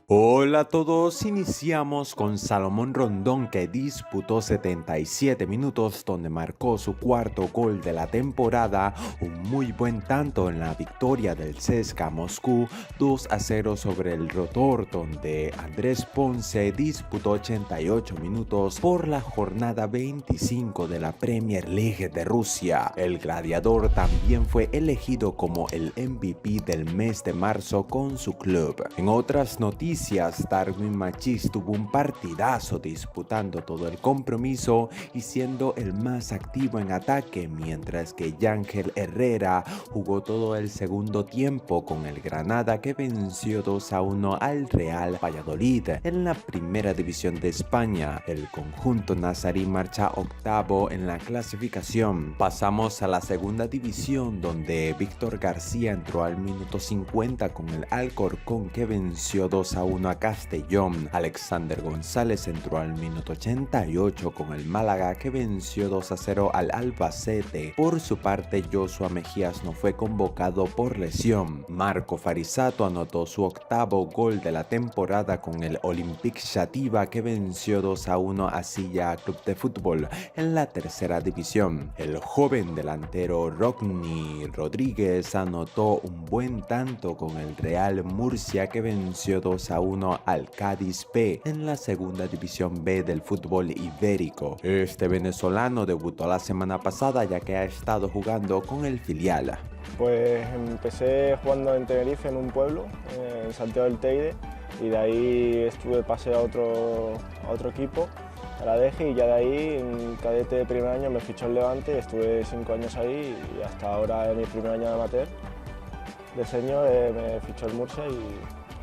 Hola a todos, iniciamos con Salomón Rondón que disputó 77 minutos donde marcó su cuarto gol de la temporada, un muy buen tanto en la victoria del CSKA Moscú 2-0 sobre el Rotor, donde Andrés Ponce disputó 88 minutos por la jornada 25 de la Premier League de Rusia. El gladiador también fue elegido como el MVP del mes de marzo con su club. En otras noticias, Darwin Machís tuvo un partidazo disputando todo el compromiso y siendo el más activo en ataque, mientras que Yángel Herrera jugó todo el segundo tiempo con el Granada que venció 2-1 al Real Valladolid. En la primera división de España, el conjunto nazarí marcha octavo en la clasificación. Pasamos a la segunda división, donde Víctor García entró al minuto 50 con el Alcorcón que venció 2-1 a Castellón. Alexander González entró al minuto 88 con el Málaga que venció 2-0 al Albacete. Por su parte, Joshua Mejías no fue convocado por lesión. Marco Farisato anotó su octavo gol de la temporada con el Olympique Xàtiva que venció 2-1 a Silla Club de Fútbol en la tercera división. El joven delantero Rodney Rodríguez anotó un buen tanto con el Real Murcia que venció 2-1 al Cádiz B en la segunda división B del fútbol ibérico. Este venezolano debutó la semana pasada ya que ha estado jugando con el filial. Pues empecé jugando en Tenerife, en un pueblo, en Santiago del Teide, y de ahí estuve pasé a otro equipo, a la DG, y ya de ahí en cadete de primer año me fichó el Levante, estuve 5 años ahí y hasta ahora en mi primer año de amateur de senior me fichó el Murcia y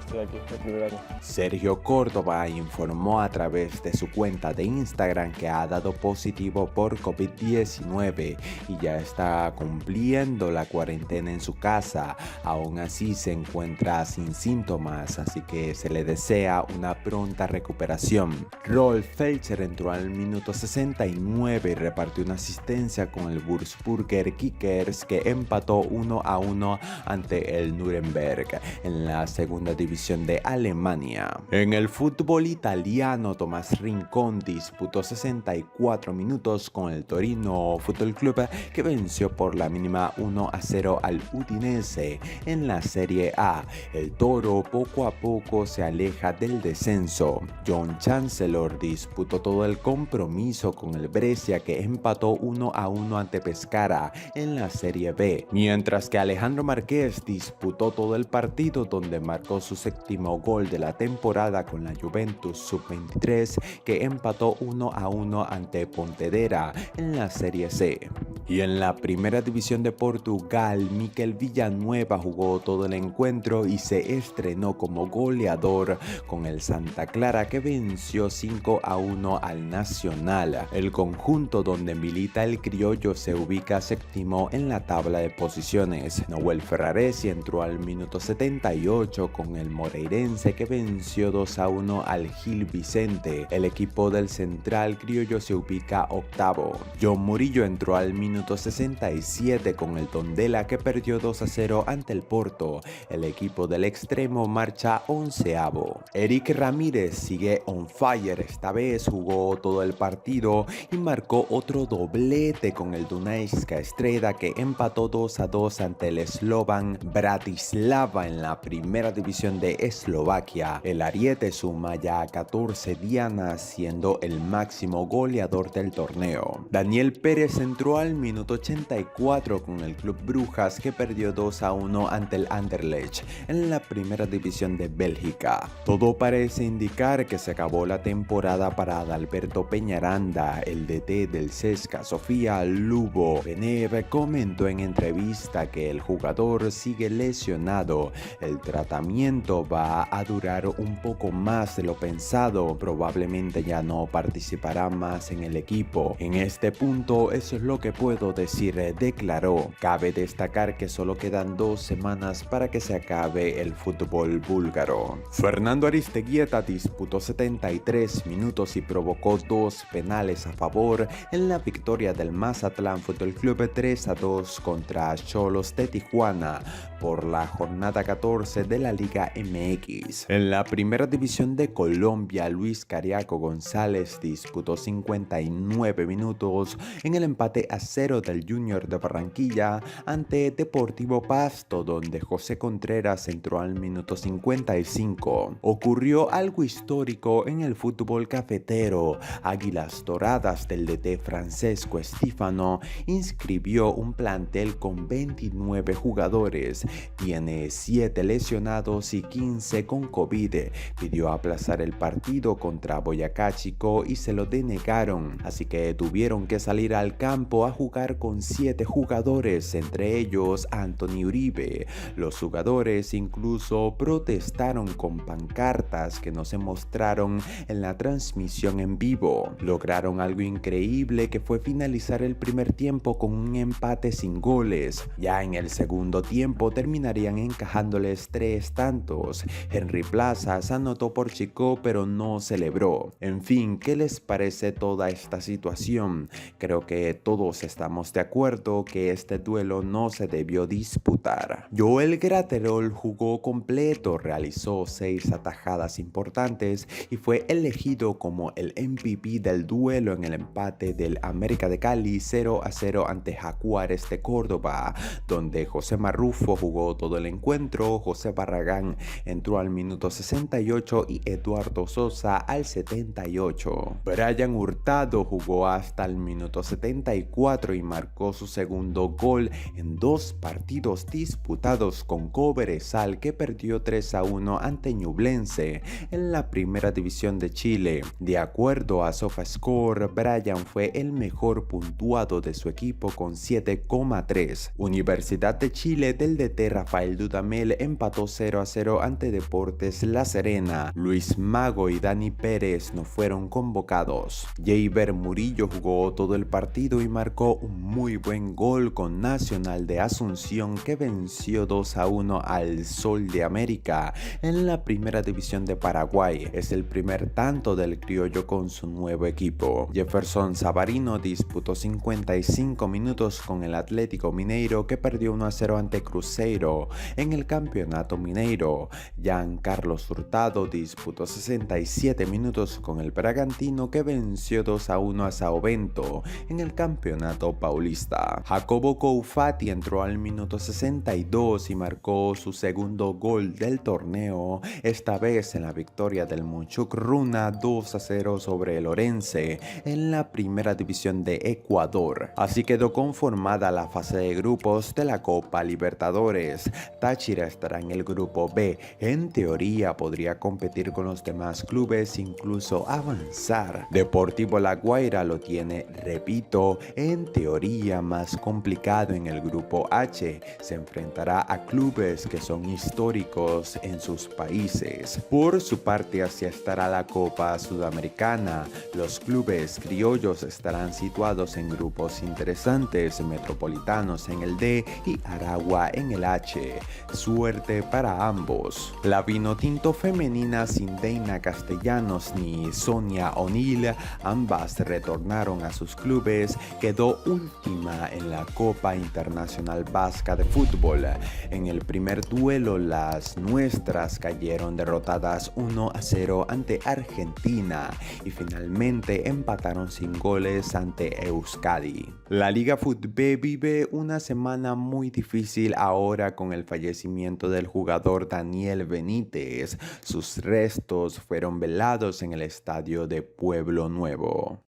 estoy aquí el primer año. Sergio Córdoba informó a través de su cuenta de Instagram que ha dado positivo por COVID-19 y ya está cumpliendo la cuarentena en su casa. Aún así se encuentra sin síntomas, así que se le desea una pronta recuperación. Rolf Felcher entró al minuto 69 y repartió una asistencia con el Würzburger Kickers que empató 1-1 ante el Nuremberg en la segunda división de Alemania. En el fútbol italiano, Tomás Rincón disputó 64 minutos con el Torino Fútbol Club que venció por la mínima 1-0 al Udinese. En la Serie A, el Toro poco a poco se aleja del descenso. John Chancellor disputó todo el compromiso con el Brescia que empató 1-1 ante Pescara en la Serie B, mientras que Alejandro Márquez disputó todo el partido donde marcó su séptimo gol de la temporada con la Juventus Sub-23 que empató 1-1 ante Pontevedra en la Serie C. Y en la primera división de Portugal, Mikel Villanueva jugó todo el encuentro y se estrenó como goleador con el Santa Clara que venció 5-1 al Nacional. El conjunto donde milita el criollo se ubica séptimo en la tabla de posiciones. Noel Ferraresi entró al minuto 78 con el Moreirense que venció 2-1 al Gil Vicente. El equipo del Central Criollo se ubica octavo. John Murillo entró al minuto 67 con el Tondela que perdió 2-0 ante el Porto. El equipo del extremo marcha onceavo. Eric Ramírez sigue on fire, esta vez jugó todo el partido y marcó otro doblete con el Dunajska Streda que empató 2-2 ante el Slovan Bratislava en la primera división de Eslovaquia. El ariete suma ya 14 dianas siendo el máximo goleador del torneo. Daniel Pérez entró al minuto 84 con el Club Brujas que perdió 2-1 ante el Anderlecht en la primera división de Bélgica. Todo parece indicar que se acabó la temporada para Adalberto Peñaranda. El DT del CSKA Sofía Lubo Benev comentó en entrevista que el jugador sigue lesionado. El tratamiento va a durar un poco más de lo pensado, probablemente ya no participará más en el equipo. En este punto eso es lo que puedo puedo decir, declaró. Cabe destacar que solo quedan 2 semanas para que se acabe el fútbol búlgaro. Fernando Aristeguieta disputó 73 minutos y provocó 2 penales a favor en la victoria del Mazatlán Fútbol Club 3-2 contra Xolos de Tijuana por la jornada 14 de la Liga MX. En la primera división de Colombia, Luis Cariaco González disputó 59 minutos en el empate a 0 del Junior de Barranquilla ante Deportivo Pasto, donde José Contreras entró al minuto 55. Ocurrió algo histórico en el fútbol cafetero. Águilas Doradas del DT Francesco Estífano inscribió un plantel con 29 jugadores, tiene 7 lesionados y 15 con COVID. Pidió aplazar el partido contra Boyacá Chico y se lo denegaron, así que tuvieron que salir al campo a jugar con 7 jugadores, entre ellos Anthony Uribe. Los jugadores incluso protestaron con pancartas que no se mostraron en la transmisión en vivo. Lograron algo increíble, que fue finalizar el primer tiempo con un empate sin goles. Ya en el segundo tiempo terminarían encajándoles 3 tantos. Henry Plazas anotó por Chico pero no celebró. En fin, ¿qué les parece toda esta situación? Creo que todos estamos de acuerdo que este duelo no se debió disputar. Joel Graterol jugó completo, realizó 6 atajadas importantes y fue elegido como el MVP del duelo en el empate del América de Cali 0-0 ante Jaguares de Córdoba, donde José Marrufo jugó todo el encuentro. José Barragán entró al minuto 68 y Eduardo Sosa al 78. Brian Hurtado jugó hasta el minuto 74 y marcó su segundo gol en 2 partidos disputados con Cobresal, que perdió 3-1 ante Ñublense en la primera división de Chile. De acuerdo a SofaScore, Brian fue el mejor puntuado de su equipo con 7,3. Universidad de Chile del DT Rafael Dudamel empató 0-0 ante Deportes La Serena. Luis Mago y Dani Pérez no fueron convocados. Jeiber Murillo jugó todo el partido y marcó un muy buen gol con Nacional de Asunción, que venció 2-1 al Sol de América en la primera división de Paraguay. Es el primer tanto del criollo con su nuevo equipo. Jefferson Savarino disputó 55 minutos con el Atlético Mineiro, que perdió 1-0 ante Cruzeiro en el Campeonato Mineiro. Jean Carlos Hurtado disputó 67 minutos con el Bragantino, que venció 2-1 a Sao Bento en el Campeonato Paulista. Jacobo Koufati entró al minuto 62 y marcó su segundo gol del torneo, esta vez en la victoria del Munchuk Runa 2-0 sobre el Orense en la primera división de Ecuador. Así quedó conformada la fase de grupos de la Copa Libertadores. Táchira estará en el grupo B. En teoría podría competir con los demás clubes, incluso avanzar. Deportivo La Guaira lo tiene, repito, en teoría más complicado en el grupo H. Se enfrentará a clubes que son históricos en sus países. Por su parte, así estará la Copa Sudamericana. Los clubes criollos estarán situados en grupos interesantes, Metropolitanos en el D y Aragua en el H. Suerte para ambos. La Vinotinto femenina, sin Deina Castellanos ni Sonia O'Neill, ambas retornaron a sus clubes, quedó última en la Copa Internacional Vasca de Fútbol. En el primer duelo, las nuestras cayeron derrotadas 1-0 ante Argentina y finalmente empataron sin goles ante Euskadi. La Liga FUTB vive una semana muy difícil ahora con el fallecimiento del jugador Daniel Benítez. Sus restos fueron velados en el estadio de Pueblo Nuevo.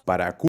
Para